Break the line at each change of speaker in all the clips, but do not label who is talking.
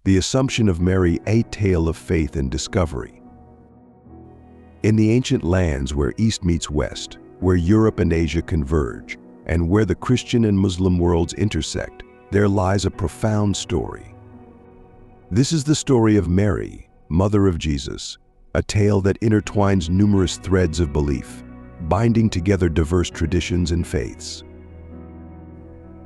The Assumption of Mary, a tale of faith and discovery. In the ancient lands where East meets West, where Europe and Asia converge, and where the Christian and Muslim worlds intersect, there lies a profound story. This is the story of Mary, Mother of Jesus, a tale that intertwines numerous threads of belief, binding together diverse traditions and faiths.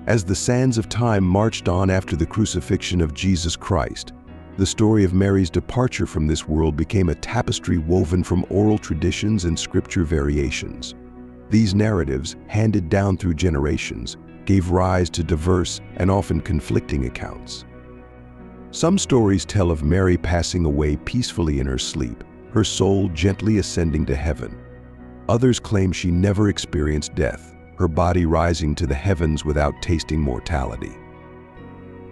As the sands of time marched on after the crucifixion of Jesus Christ, the story of Mary's departure from this world became a tapestry woven from oral traditions and scripture variations. These narratives, handed down through generations, gave rise to diverse and often conflicting accounts. Some stories tell of Mary passing away peacefully in her sleep, her soul gently ascending to heaven. Others claim she never experienced death, her body rising to the heavens without tasting mortality.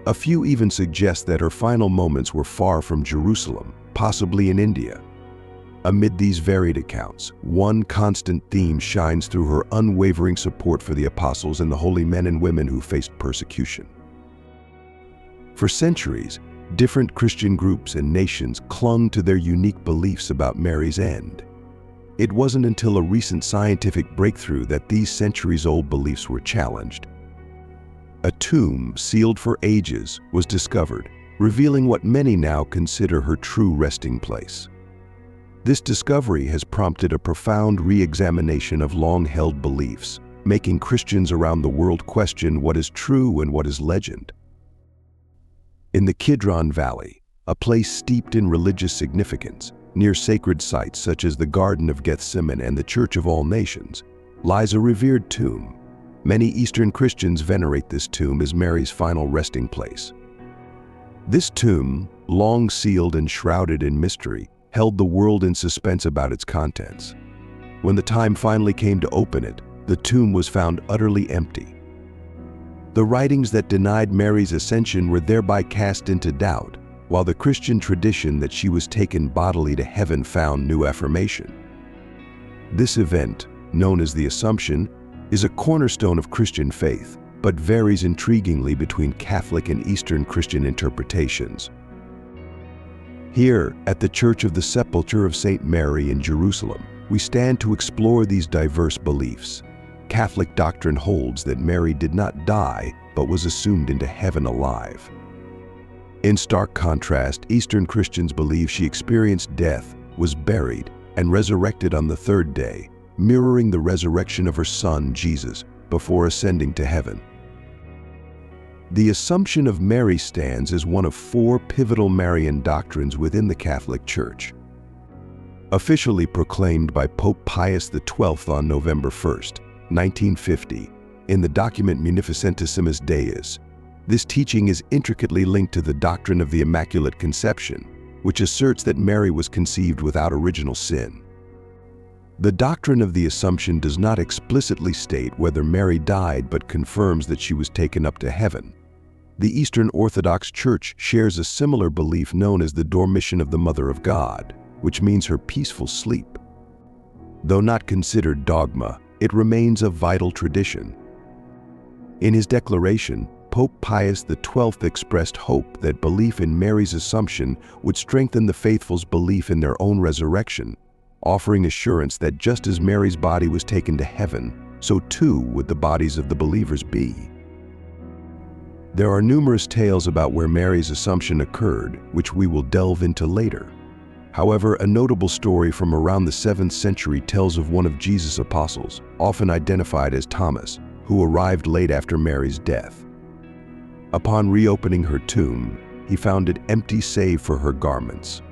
A few even suggest that her final moments were far from Jerusalem, possibly in India. Amid these varied accounts, one constant theme shines through: her unwavering support for the apostles and the holy men and women who faced persecution. For centuries, different Christian groups and nations clung to their unique beliefs about Mary's end. It wasn't until a recent scientific breakthrough that these centuries-old beliefs were challenged. A tomb sealed for ages was discovered, revealing what many now consider her true resting place. This discovery has prompted a profound re-examination of long-held beliefs, making Christians around the world question what is true and what is legend. In the Kidron Valley, a place steeped in religious significance, near sacred sites such as the Garden of Gethsemane and the Church of All Nations, lies a revered tomb. Many Eastern Christians venerate this tomb as Mary's final resting place. This tomb, long sealed and shrouded in mystery, held the world in suspense about its contents. When the time finally came to open it, the tomb was found utterly empty. The writings that denied Mary's ascension were thereby cast into doubt, while the Christian tradition that she was taken bodily to heaven found new affirmation. This event, known as the Assumption, is a cornerstone of Christian faith, but varies intriguingly between Catholic and Eastern Christian interpretations. Here, at the Church of the Sepulchre of St. Mary in Jerusalem, we stand to explore these diverse beliefs. Catholic doctrine holds that Mary did not die, but was assumed into heaven alive. In stark contrast, Eastern Christians believe she experienced death, was buried, and resurrected on the third day, mirroring the resurrection of her son, Jesus, before ascending to heaven. The Assumption of Mary stands as one of four pivotal Marian doctrines within the Catholic Church. Officially proclaimed by Pope Pius XII on November 1, 1950, in the document Munificentissimus Deus, this teaching is intricately linked to the doctrine of the Immaculate Conception, which asserts that Mary was conceived without original sin. The doctrine of the Assumption does not explicitly state whether Mary died, but confirms that she was taken up to heaven. The Eastern Orthodox Church shares a similar belief known as the Dormition of the Mother of God, which means her peaceful sleep. Though not considered dogma, it remains a vital tradition. In his declaration, Pope Pius XII expressed hope that belief in Mary's Assumption would strengthen the faithful's belief in their own resurrection, offering assurance that just as Mary's body was taken to heaven, so too would the bodies of the believers be. There are numerous tales about where Mary's Assumption occurred, which we will delve into later. However, a notable story from around the 7th century tells of one of Jesus' apostles, often identified as Thomas, who arrived late after Mary's death. Upon reopening her tomb, he found it empty save for her garments.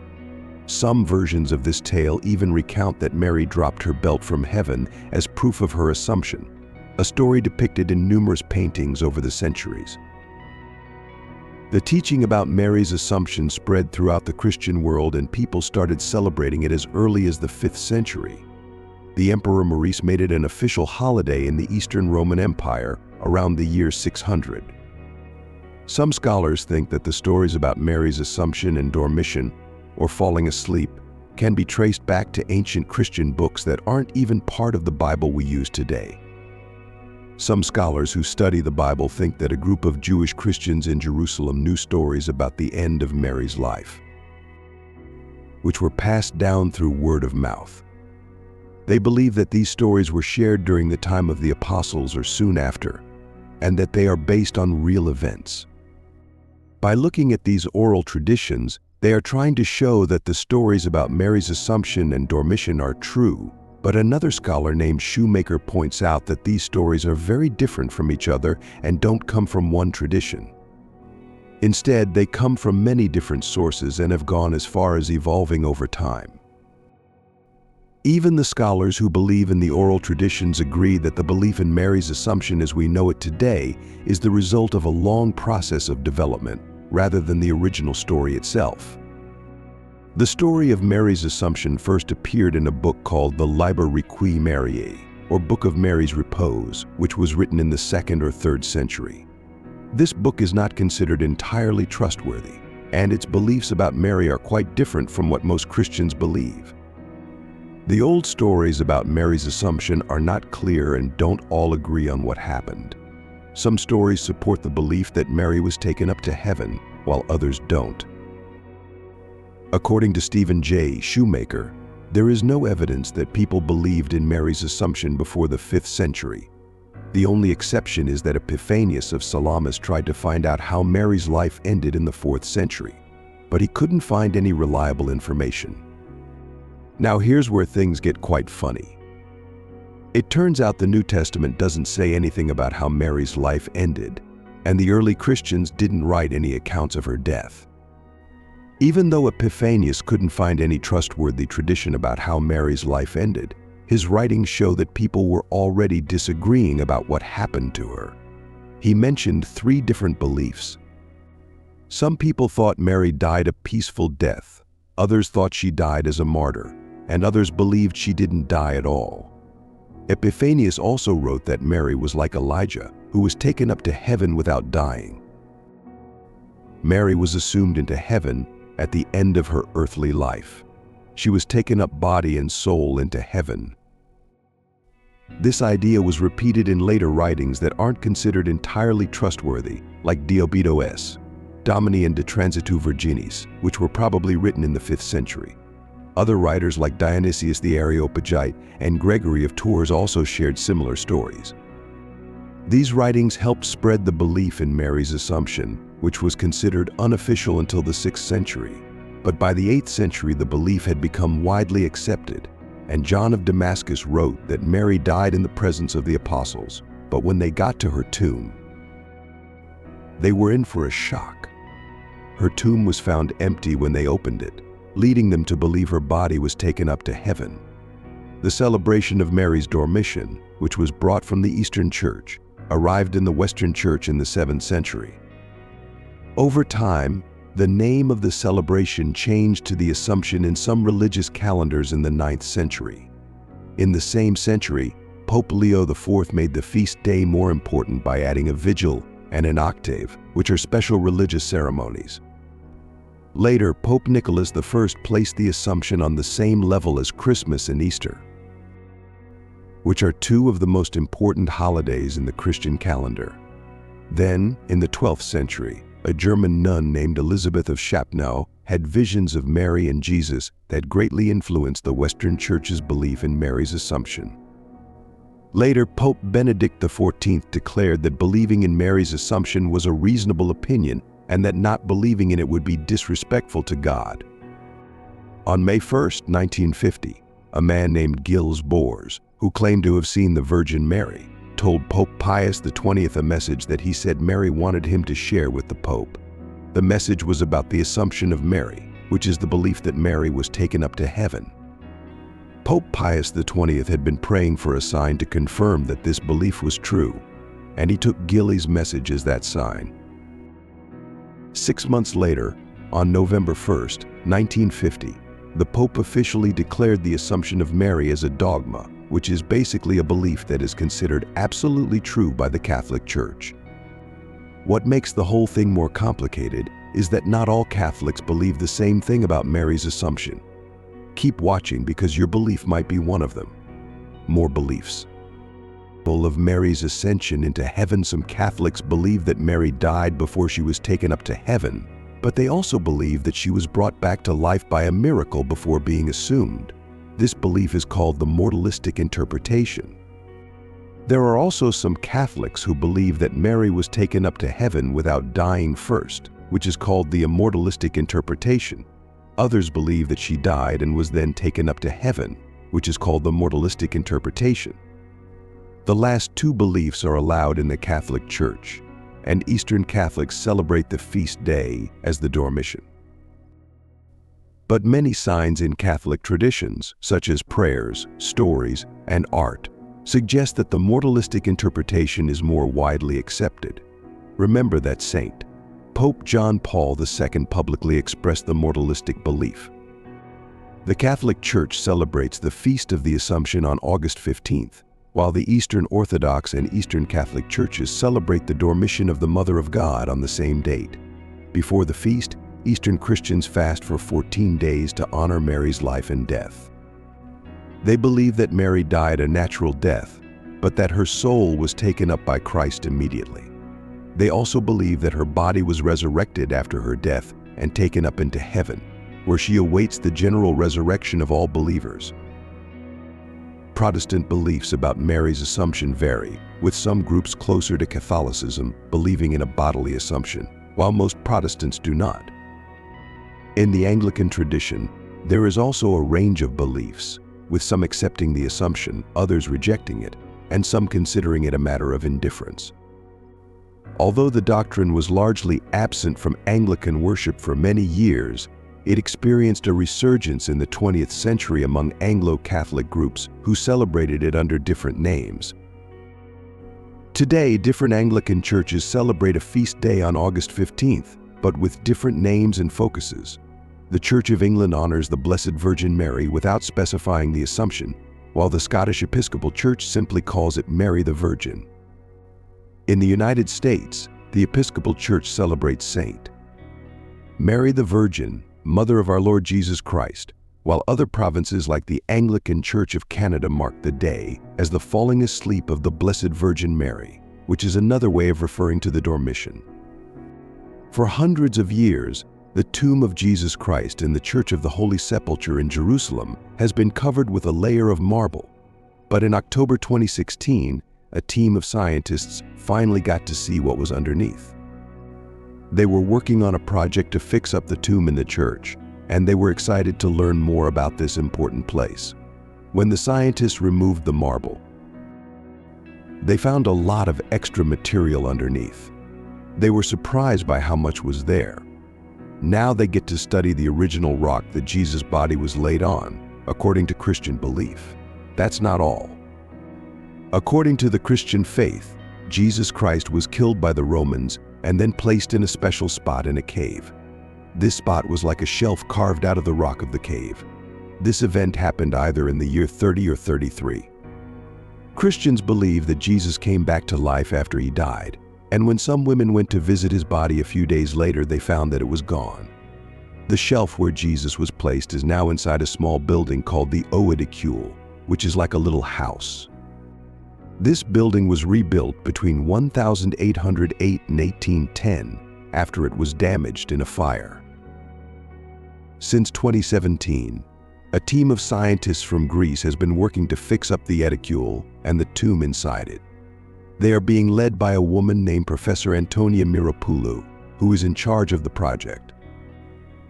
Some versions of this tale even recount that Mary dropped her belt from heaven as proof of her Assumption, a story depicted in numerous paintings over the centuries. The teaching about Mary's Assumption spread throughout the Christian world, and people started celebrating it as early as the 5th century. The Emperor Maurice made it an official holiday in the Eastern Roman Empire around the year 600. Some scholars think that the stories about Mary's Assumption and Dormition, or falling asleep, can be traced back to ancient Christian books that aren't even part of the Bible we use today. Some scholars who study the Bible think that a group of Jewish Christians in Jerusalem knew stories about the end of Mary's life, which were passed down through word of mouth. They believe that these stories were shared during the time of the apostles or soon after, and that they are based on real events. By looking at these oral traditions, they are trying to show that the stories about Mary's Assumption and Dormition are true, but another scholar named Shoemaker points out that these stories are very different from each other and don't come from one tradition. Instead, they come from many different sources and have gone as far as evolving over time. Even the scholars who believe in the oral traditions agree that the belief in Mary's Assumption as we know it today is the result of a long process of development, rather than the original story itself. The story of Mary's Assumption first appeared in a book called the Liber Requii Mariae, or Book of Mary's Repose, which was written in the 2nd or 3rd century. This book is not considered entirely trustworthy, and its beliefs about Mary are quite different from what most Christians believe. The old stories about Mary's Assumption are not clear and don't all agree on what happened. Some stories support the belief that Mary was taken up to heaven, while others don't. According to Stephen J. Shoemaker, there is no evidence that people believed in Mary's Assumption before the 5th century. The only exception is that Epiphanius of Salamis tried to find out how Mary's life ended in the 4th century, but he couldn't find any reliable information. Now here's where things get quite funny. It turns out the New Testament doesn't say anything about how Mary's life ended, and the early Christians didn't write any accounts of her death. Even though Epiphanius couldn't find any trustworthy tradition about how Mary's life ended, his writings show that people were already disagreeing about what happened to her. He mentioned 3 different beliefs. Some people thought Mary died a peaceful death, others thought she died as a martyr, and others believed she didn't die at all. Epiphanius also wrote that Mary was like Elijah, who was taken up to heaven without dying. Mary was assumed into heaven at the end of her earthly life. She was taken up body and soul into heaven. This idea was repeated in later writings that aren't considered entirely trustworthy, like Diobedo Domini and De Transitu Virginis, which were probably written in the 5th century. Other writers like Dionysius the Areopagite and Gregory of Tours also shared similar stories. These writings helped spread the belief in Mary's Assumption, which was considered unofficial until the 6th century. But by the 8th century, the belief had become widely accepted, and John of Damascus wrote that Mary died in the presence of the apostles, but when they got to her tomb, they were in for a shock. Her tomb was found empty when they opened it, leading them to believe her body was taken up to heaven. The celebration of Mary's Dormition, which was brought from the Eastern Church, arrived in the Western Church in the 7th century. Over time, the name of the celebration changed to the Assumption in some religious calendars in the 9th century. In the same century, Pope Leo IV made the feast day more important by adding a vigil and an octave, which are special religious ceremonies. Later, Pope Nicholas I placed the Assumption on the same level as Christmas and Easter, which are 2 of the most important holidays in the Christian calendar. Then, in the 12th century, a German nun named Elizabeth of Schapnau had visions of Mary and Jesus that greatly influenced the Western Church's belief in Mary's Assumption. Later, Pope Benedict XIV declared that believing in Mary's Assumption was a reasonable opinion and that not believing in it would be disrespectful to God. On May 1, 1950, a man named Gilles Borz, who claimed to have seen the Virgin Mary, told Pope Pius XX a message that he said Mary wanted him to share with the Pope. The message was about the Assumption of Mary, which is the belief that Mary was taken up to heaven. Pope Pius XX had been praying for a sign to confirm that this belief was true, and he took Gilles' message as that sign. 6 months later, on November 1, 1950, the Pope officially declared the Assumption of Mary as a dogma, which is basically a belief that is considered absolutely true by the Catholic Church. What makes the whole thing more complicated is that not all Catholics believe the same thing about Mary's Assumption. Keep watching because your belief might be one of them. More beliefs. of Mary's ascension into heaven. Some Catholics believe that Mary died before she was taken up to heaven, but they also believe that she was brought back to life by a miracle before being assumed. This belief is called the moralistic interpretation. There are also some Catholics who believe that Mary was taken up to heaven without dying first, which is called the immortalistic interpretation. Others believe that she died and was then taken up to heaven, which is called the mortalistic interpretation. The last two beliefs are allowed in the Catholic Church, and Eastern Catholics celebrate the feast day as the Dormition. But many signs in Catholic traditions, such as prayers, stories, and art, suggest that the mortalistic interpretation is more widely accepted. Remember that Saint Pope John Paul II publicly expressed the mortalistic belief. The Catholic Church celebrates the Feast of the Assumption on August 15th, while the Eastern Orthodox and Eastern Catholic churches celebrate the Dormition of the Mother of God on the same date. Before the feast, Eastern Christians fast for 14 days to honor Mary's life and death. They believe that Mary died a natural death, but that her soul was taken up by Christ immediately. They also believe that her body was resurrected after her death and taken up into heaven, where she awaits the general resurrection of all believers. Protestant beliefs about Mary's Assumption vary, with some groups closer to Catholicism believing in a bodily assumption, while most Protestants do not. In the Anglican tradition, there is also a range of beliefs, with some accepting the Assumption, others rejecting it, and some considering it a matter of indifference. Although the doctrine was largely absent from Anglican worship for many years, it experienced a resurgence in the 20th century among Anglo-Catholic groups who celebrated it under different names. Today, different Anglican churches celebrate a feast day on August 15th, but with different names and focuses. The Church of England honors the Blessed Virgin Mary without specifying the Assumption, while the Scottish Episcopal Church simply calls it Mary the Virgin. In the United States, the Episcopal Church celebrates Saint Mary the Virgin, Mother of our Lord Jesus Christ, while other provinces like the Anglican Church of Canada mark the day as the falling asleep of the Blessed Virgin Mary, which is another way of referring to the Dormition. For hundreds of years, the tomb of Jesus Christ in the Church of the Holy Sepulchre in Jerusalem has been covered with a layer of marble. But in October 2016, a team of scientists finally got to see what was underneath. They were working on a project to fix up the tomb in the church, and they were excited to learn more about this important place. When the scientists removed the marble, they found a lot of extra material underneath. They were surprised by how much was there. Now they get to study the original rock that Jesus' body was laid on, according to Christian belief. That's not all. According to the Christian faith, Jesus Christ was killed by the Romans and then placed in a special spot in a cave. This spot was like a shelf carved out of the rock of the cave. This event happened either in the year 30 or 33. Christians believe that Jesus came back to life after he died, and when some women went to visit his body a few days later, they found that it was gone. The shelf where Jesus was placed is now inside a small building called the Oedicule, which is like a little house. This building was rebuilt between 1808 and 1810 after it was damaged in a fire. Since 2017, a team of scientists from Greece has been working to fix up the Oedicule and the tomb inside it. They are being led by a woman named Professor Antonia Miropoulou, who is in charge of the project.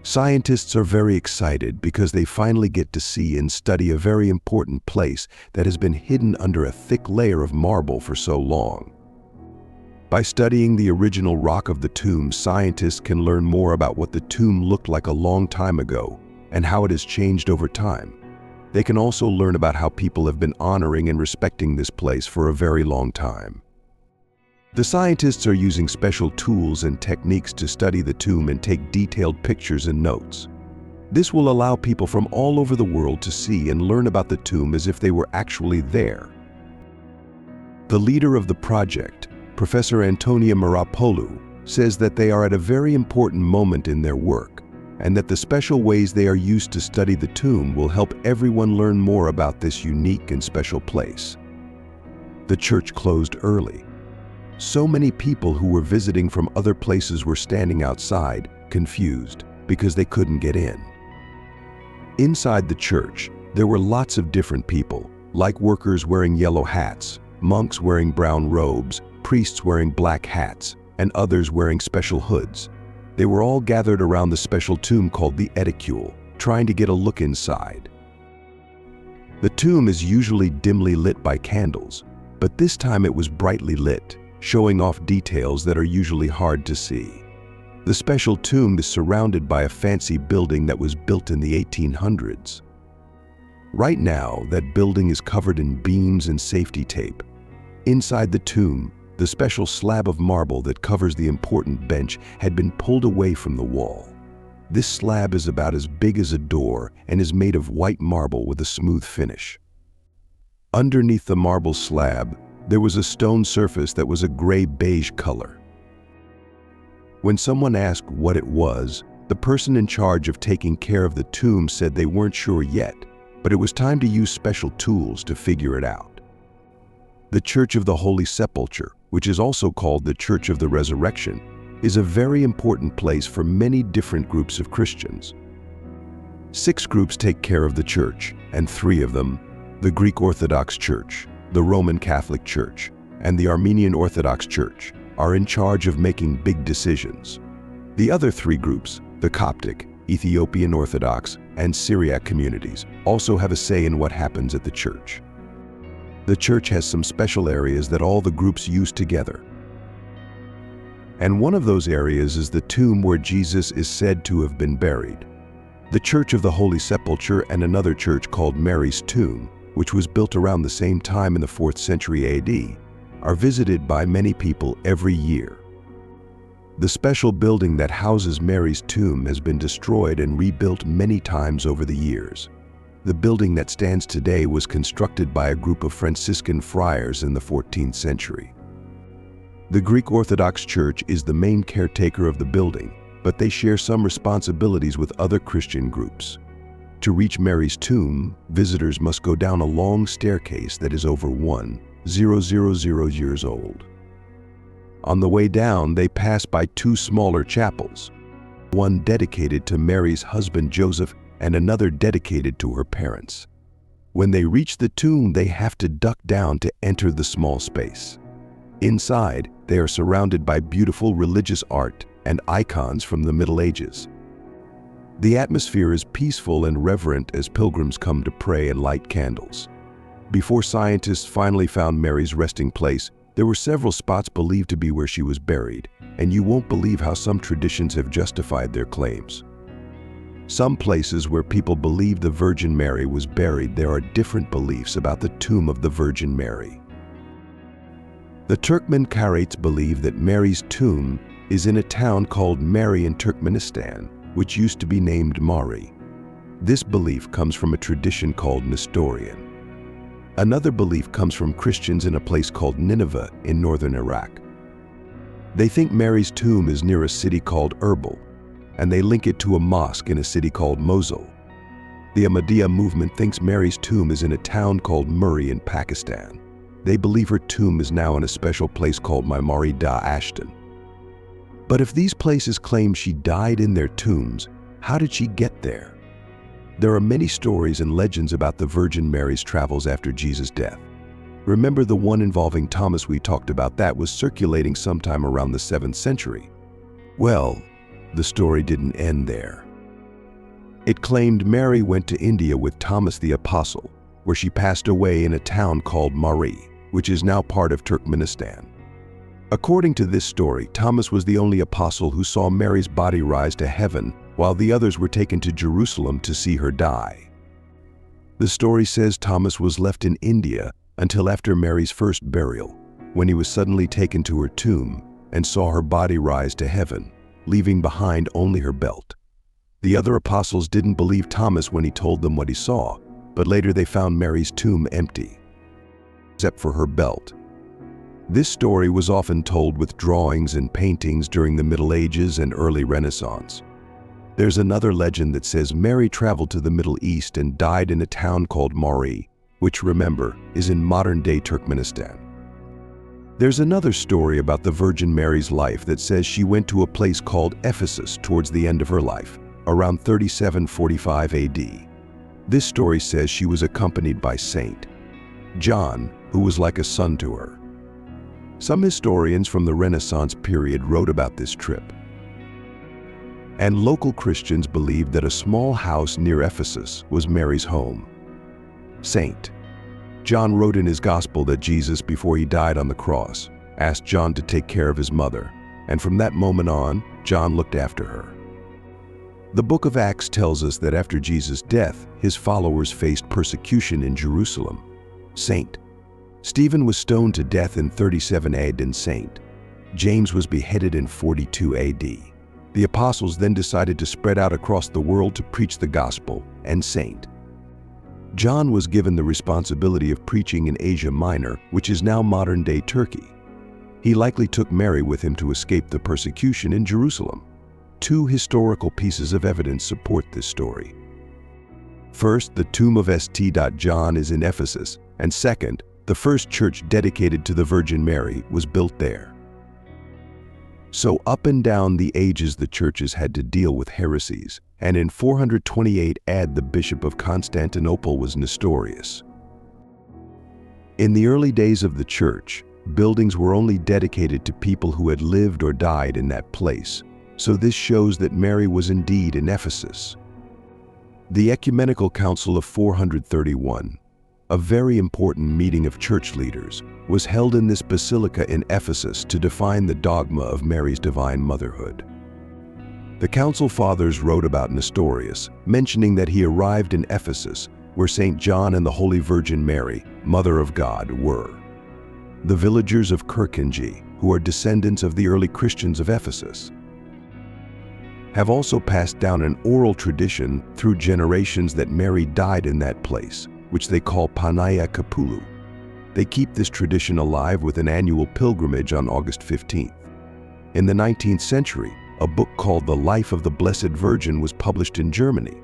Scientists are very excited because they finally get to see and study a very important place that has been hidden under a thick layer of marble for so long. By studying the original rock of the tomb, scientists can learn more about what the tomb looked like a long time ago and how it has changed over time. They can also learn about how people have been honoring and respecting this place for a very long time. The scientists are using special tools and techniques to study the tomb and take detailed pictures and notes. This will allow people from all over the world to see and learn about the tomb as if they were actually there. The leader of the project, Professor Antonia Miropoulou, says that they are at a very important moment in their work, and that the special ways they are used to study the tomb will help everyone learn more about this unique and special place. the church closed early. So many people who were visiting from other places were standing outside, confused, because they couldn't get in. Inside the church, there were lots of different people, like workers wearing yellow hats, monks wearing brown robes, priests wearing black hats, and others wearing special hoods. They were all gathered around the special tomb called the Edicule, trying to get a look inside. The tomb is usually dimly lit by candles, but this time it was brightly lit, showing off details that are usually hard to see. The special tomb is surrounded by a fancy building that was built in the 1800s. Right now, that building is covered in beams and safety tape. Inside the tomb, the special slab of marble that covers the important bench had been pulled away from the wall. This slab is about as big as a door and is made of white marble with a smooth finish. Underneath the marble slab, there was a stone surface that was a gray-beige color. When someone asked what it was, the person in charge of taking care of the tomb said they weren't sure yet, but it was time to use special tools to figure it out. The Church of the Holy Sepulchre, which is also called the Church of the Resurrection, is a very important place for many different groups of Christians. 6 groups take care of the church, and 3 of them, the Greek Orthodox Church, the Roman Catholic Church, and the Armenian Orthodox Church, are in charge of making big decisions. The other 3 groups, the Coptic, Ethiopian Orthodox, and Syriac communities, also have a say in what happens at the church. The church has some special areas that all the groups use together. And one of those areas is the tomb where Jesus is said to have been buried. The Church of the Holy Sepulchre and another church called Mary's Tomb, which was built around the same time in the 4th century AD, are visited by many people every year. The special building that houses Mary's tomb has been destroyed and rebuilt many times over the years. The building that stands today was constructed by a group of Franciscan friars in the 14th century. The Greek Orthodox Church is the main caretaker of the building, but they share some responsibilities with other Christian groups. To reach Mary's tomb, visitors must go down a long staircase that is over 1,000 years old. On the way down, they pass by 2 smaller chapels, one dedicated to Mary's husband Joseph and another dedicated to her parents. When they reach the tomb, they have to duck down to enter the small space. Inside, they are surrounded by beautiful religious art and icons from the Middle Ages. The atmosphere is peaceful and reverent as pilgrims come to pray and light candles. Before scientists finally found Mary's resting place, there were several spots believed to be where she was buried, and you won't believe how some traditions have justified their claims. Some places where people believe the Virgin Mary was buried, there are different beliefs about the tomb of the Virgin Mary. The Turkmen Karaites believe that Mary's tomb is in a town called Mari in Turkmenistan, which used to be named Mari. This belief comes from a tradition called Nestorian. Another belief comes from Christians in a place called Nineveh in northern Iraq. They think Mary's tomb is near a city called Erbil, and they link it to a mosque in a city called Mosul. The Ahmadiyya movement thinks Mary's tomb is in a town called Murree in Pakistan. They believe her tomb is now in a special place called Mimari Da Ashton. But if these places claim she died in their tombs, how did she get there? There are many stories and legends about the Virgin Mary's travels after Jesus' death. Remember the one involving Thomas we talked about that was circulating sometime around the 7th century? Well, the story didn't end there. It claimed Mary went to India with Thomas the Apostle, where she passed away in a town called Mari, which is now part of Turkmenistan. According to this story, Thomas was the only apostle who saw Mary's body rise to heaven, while the others were taken to Jerusalem to see her die. The story says Thomas was left in India until after Mary's first burial, when he was suddenly taken to her tomb and saw her body rise to heaven, leaving behind only her belt. The other apostles didn't believe Thomas when he told them what he saw, but later they found Mary's tomb empty, except for her belt. This story was often told with drawings and paintings during the Middle Ages and early Renaissance. There's another legend that says Mary traveled to the Middle East and died in a town called Mari, which, remember, is in modern-day Turkmenistan. There's another story about the Virgin Mary's life that says she went to a place called Ephesus towards the end of her life, around 3745 AD. This story says she was accompanied by Saint John, who was like a son to her. Some historians from the Renaissance period wrote about this trip. And local Christians believed that a small house near Ephesus was Mary's home. Saint John wrote in his gospel that Jesus, before he died on the cross, asked John to take care of his mother, and from that moment on, John looked after her. The book of Acts tells us that after Jesus' death, his followers faced persecution in Jerusalem. Saint Stephen was stoned to death in 37 AD and Saint James was beheaded in 42 AD. The apostles then decided to spread out across the world to preach the gospel, and Saint John was given the responsibility of preaching in Asia Minor, which is now modern-day Turkey. He likely took Mary with him to escape the persecution in Jerusalem. Two historical pieces of evidence support this story. First, the tomb of St. John is in Ephesus, and second, the first church dedicated to the Virgin Mary was built there. So up and down the ages the churches had to deal with heresies, and in 428 AD the Bishop of Constantinople was Nestorius. In the early days of the church, buildings were only dedicated to people who had lived or died in that place, so this shows that Mary was indeed in Ephesus. The Ecumenical Council of 431, a very important meeting of church leaders, was held in this basilica in Ephesus to define the dogma of Mary's divine motherhood. The Council Fathers wrote about Nestorius, mentioning that he arrived in Ephesus, where St. John and the Holy Virgin Mary, Mother of God, were. The villagers of Kirkinji, who are descendants of the early Christians of Ephesus, have also passed down an oral tradition through generations that Mary died in that place, which they call Panaia Kapulu. They keep this tradition alive with an annual pilgrimage on August 15th. In the 19th century, a book called The Life of the Blessed Virgin was published in Germany.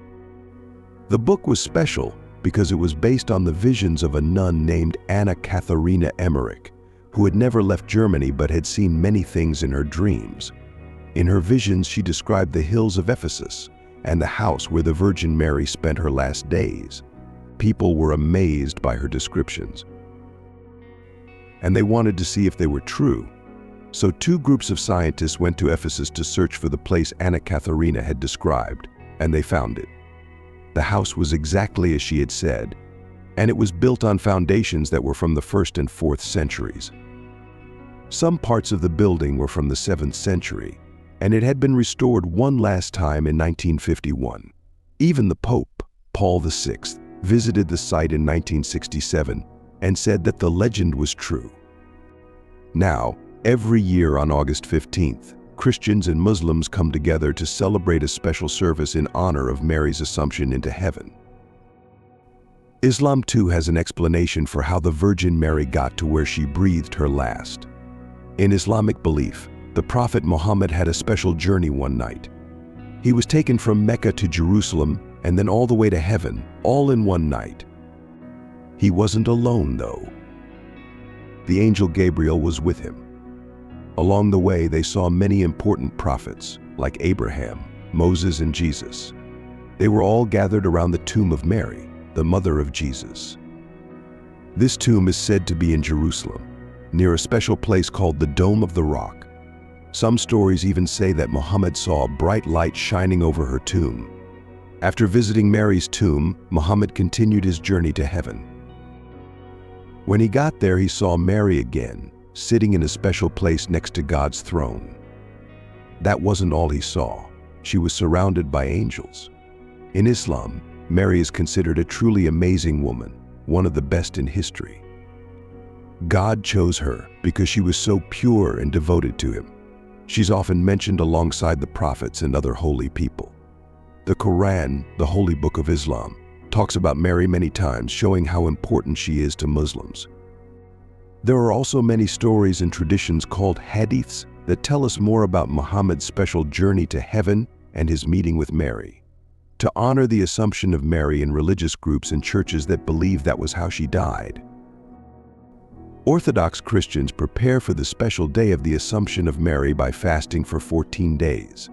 The book was special because it was based on the visions of a nun named Anna Katharina Emmerich, who had never left Germany but had seen many things in her dreams. In her visions, she described the hills of Ephesus and the house where the Virgin Mary spent her last days. People were amazed by her descriptions, and they wanted to see if they were true. So two groups of scientists went to Ephesus to search for the place Anna Katharina had described, and they found it. The house was exactly as she had said, and it was built on foundations that were from the 1st and 4th centuries. Some parts of the building were from the 7th century, and it had been restored one last time in 1951. Even the Pope, Paul VI, visited the site in 1967 and said that the legend was true. Now, every year on August 15th, Christians and Muslims come together to celebrate a special service in honor of Mary's Assumption into heaven. Islam too has an explanation for how the Virgin Mary got to where she breathed her last. In Islamic belief, the Prophet Muhammad had a special journey one night. He was taken from Mecca to Jerusalem and then all the way to heaven, all in one night. He wasn't alone, though. The angel Gabriel was with him. Along the way, they saw many important prophets, like Abraham, Moses, and Jesus. They were all gathered around the tomb of Mary, the mother of Jesus. This tomb is said to be in Jerusalem, near a special place called the Dome of the Rock. Some stories even say that Muhammad saw a bright light shining over her tomb. After visiting Mary's tomb, Muhammad continued his journey to heaven. When he got there, he saw Mary again, sitting in a special place next to God's throne. That wasn't all he saw. She was surrounded by angels. In Islam, Mary is considered a truly amazing woman, one of the best in history. God chose her because she was so pure and devoted to him. She's often mentioned alongside the prophets and other holy people. The Quran, the holy book of Islam, talks about Mary many times, showing how important she is to Muslims. There are also many stories and traditions called hadiths that tell us more about Muhammad's special journey to heaven and his meeting with Mary. To honor the Assumption of Mary in religious groups and churches that believe that was how she died. Orthodox Christians prepare for the special day of the Assumption of Mary by fasting for 14 days.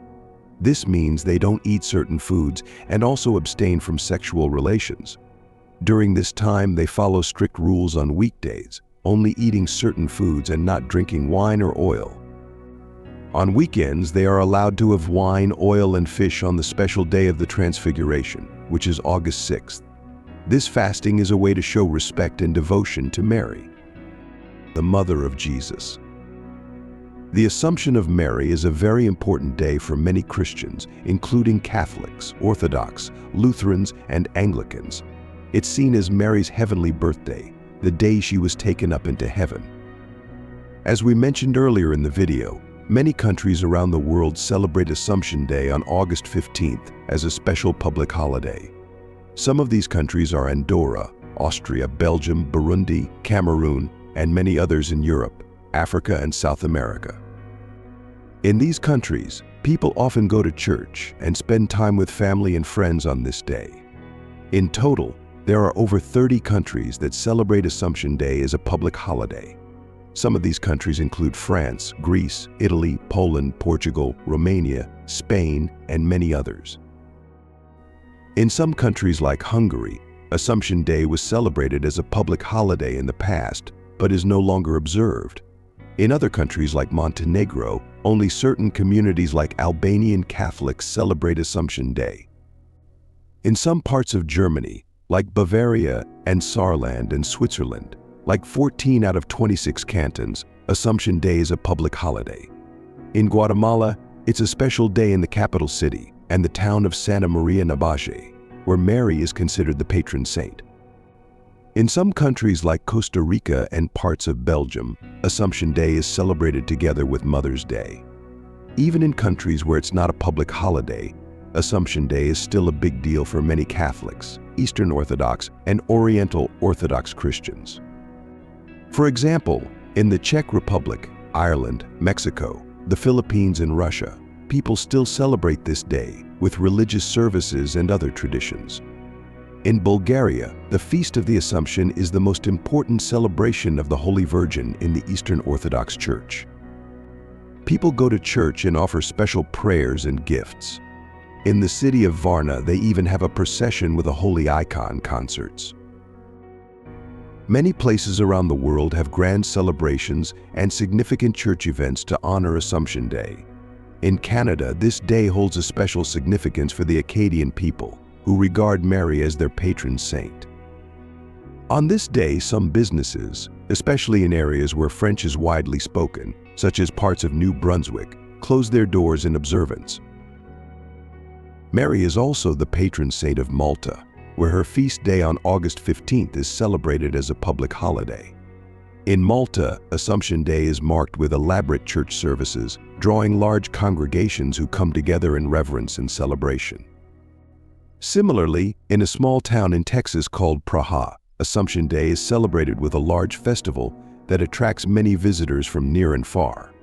This means they don't eat certain foods and also abstain from sexual relations. During this time, they follow strict rules on weekdays, only eating certain foods and not drinking wine or oil. On weekends, they are allowed to have wine, oil, and fish on the special day of the Transfiguration, which is August 6th. This fasting is a way to show respect and devotion to Mary, the mother of Jesus. The Assumption of Mary is a very important day for many Christians, including Catholics, Orthodox, Lutherans, and Anglicans. It's seen as Mary's heavenly birthday, the day she was taken up into heaven. As we mentioned earlier in the video, many countries around the world celebrate Assumption Day on August 15th as a special public holiday. Some of these countries are Andorra, Austria, Belgium, Burundi, Cameroon, and many others in Europe, Africa, and South America. In these countries, people often go to church and spend time with family and friends on this day. In total, there are over 30 countries that celebrate Assumption Day as a public holiday. Some of these countries include France, Greece, Italy, Poland, Portugal, Romania, Spain, and many others. In some countries like Hungary, Assumption Day was celebrated as a public holiday in the past, but is no longer observed. In other countries like Montenegro, only certain communities like Albanian Catholics celebrate Assumption Day. In some parts of Germany, like Bavaria and Saarland and Switzerland, like 14 out of 26 cantons, Assumption Day is a public holiday. In Guatemala, it's a special day in the capital city and the town of Santa Maria Nabaje, where Mary is considered the patron saint. In some countries like Costa Rica and parts of Belgium, Assumption Day is celebrated together with Mother's Day. Even in countries where it's not a public holiday, Assumption Day is still a big deal for many Catholics, Eastern Orthodox, and Oriental Orthodox Christians. For example, in the Czech Republic, Ireland, Mexico, the Philippines, and Russia, people still celebrate this day with religious services and other traditions. In Bulgaria, the Feast of the Assumption is the most important celebration of the Holy Virgin in the Eastern Orthodox Church. People go to church and offer special prayers and gifts. In the city of Varna, they even have a procession with a holy icon concerts. Many places around the world have grand celebrations and significant church events to honor Assumption Day. In Canada, this day holds a special significance for the Acadian people, who regard Mary as their patron saint. On this day, some businesses, especially in areas where French is widely spoken, such as parts of New Brunswick, close their doors in observance. Mary is also the patron saint of Malta, where her feast day on August 15th is celebrated as a public holiday. In Malta, Assumption Day is marked with elaborate church services, drawing large congregations who come together in reverence and celebration. Similarly, in a small town in Texas called Praha, Assumption Day is celebrated with a large festival that attracts many visitors from near and far.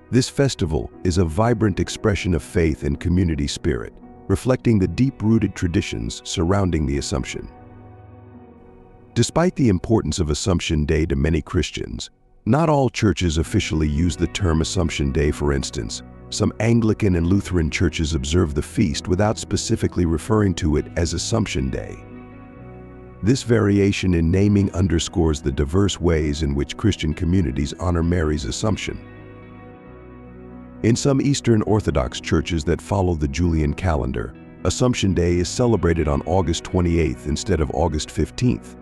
This festival is a vibrant expression of faith and community spirit, reflecting the deep-rooted traditions surrounding the Assumption. Despite the importance of Assumption Day to many Christians, not all churches officially use the term Assumption Day. For instance, some Anglican and Lutheran churches observe the feast without specifically referring to it as Assumption Day. This variation in naming underscores the diverse ways in which Christian communities honor Mary's Assumption. In some Eastern Orthodox churches that follow the Julian calendar, Assumption Day is celebrated on August 28th instead of August 15th.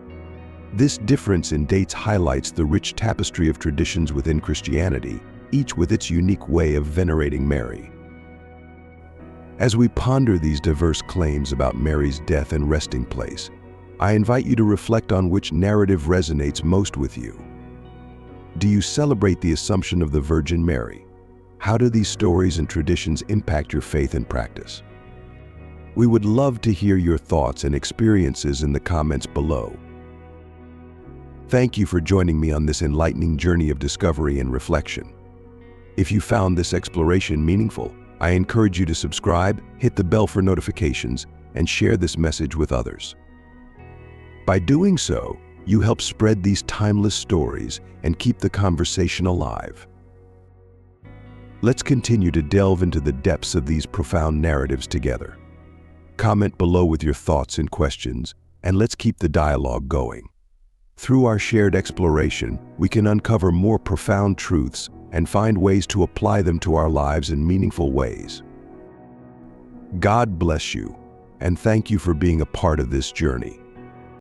This difference in dates highlights the rich tapestry of traditions within Christianity, each with its unique way of venerating Mary. As we ponder these diverse claims about Mary's death and resting place, I invite you to reflect on which narrative resonates most with you. Do you celebrate the Assumption of the Virgin Mary? How do these stories and traditions impact your faith and practice? We would love to hear your thoughts and experiences in the comments below. Thank you for joining me on this enlightening journey of discovery and reflection. If you found this exploration meaningful, I encourage you to subscribe, hit the bell for notifications, and share this message with others. By doing so, You help spread these timeless stories and keep the conversation alive. Let's continue to delve into the depths of these profound narratives together. Comment below with your thoughts and questions, and let's keep the dialogue going. Through our shared exploration, we can uncover more profound truths and find ways to apply them to our lives in meaningful ways. God bless you, and thank you for being a part of this journey.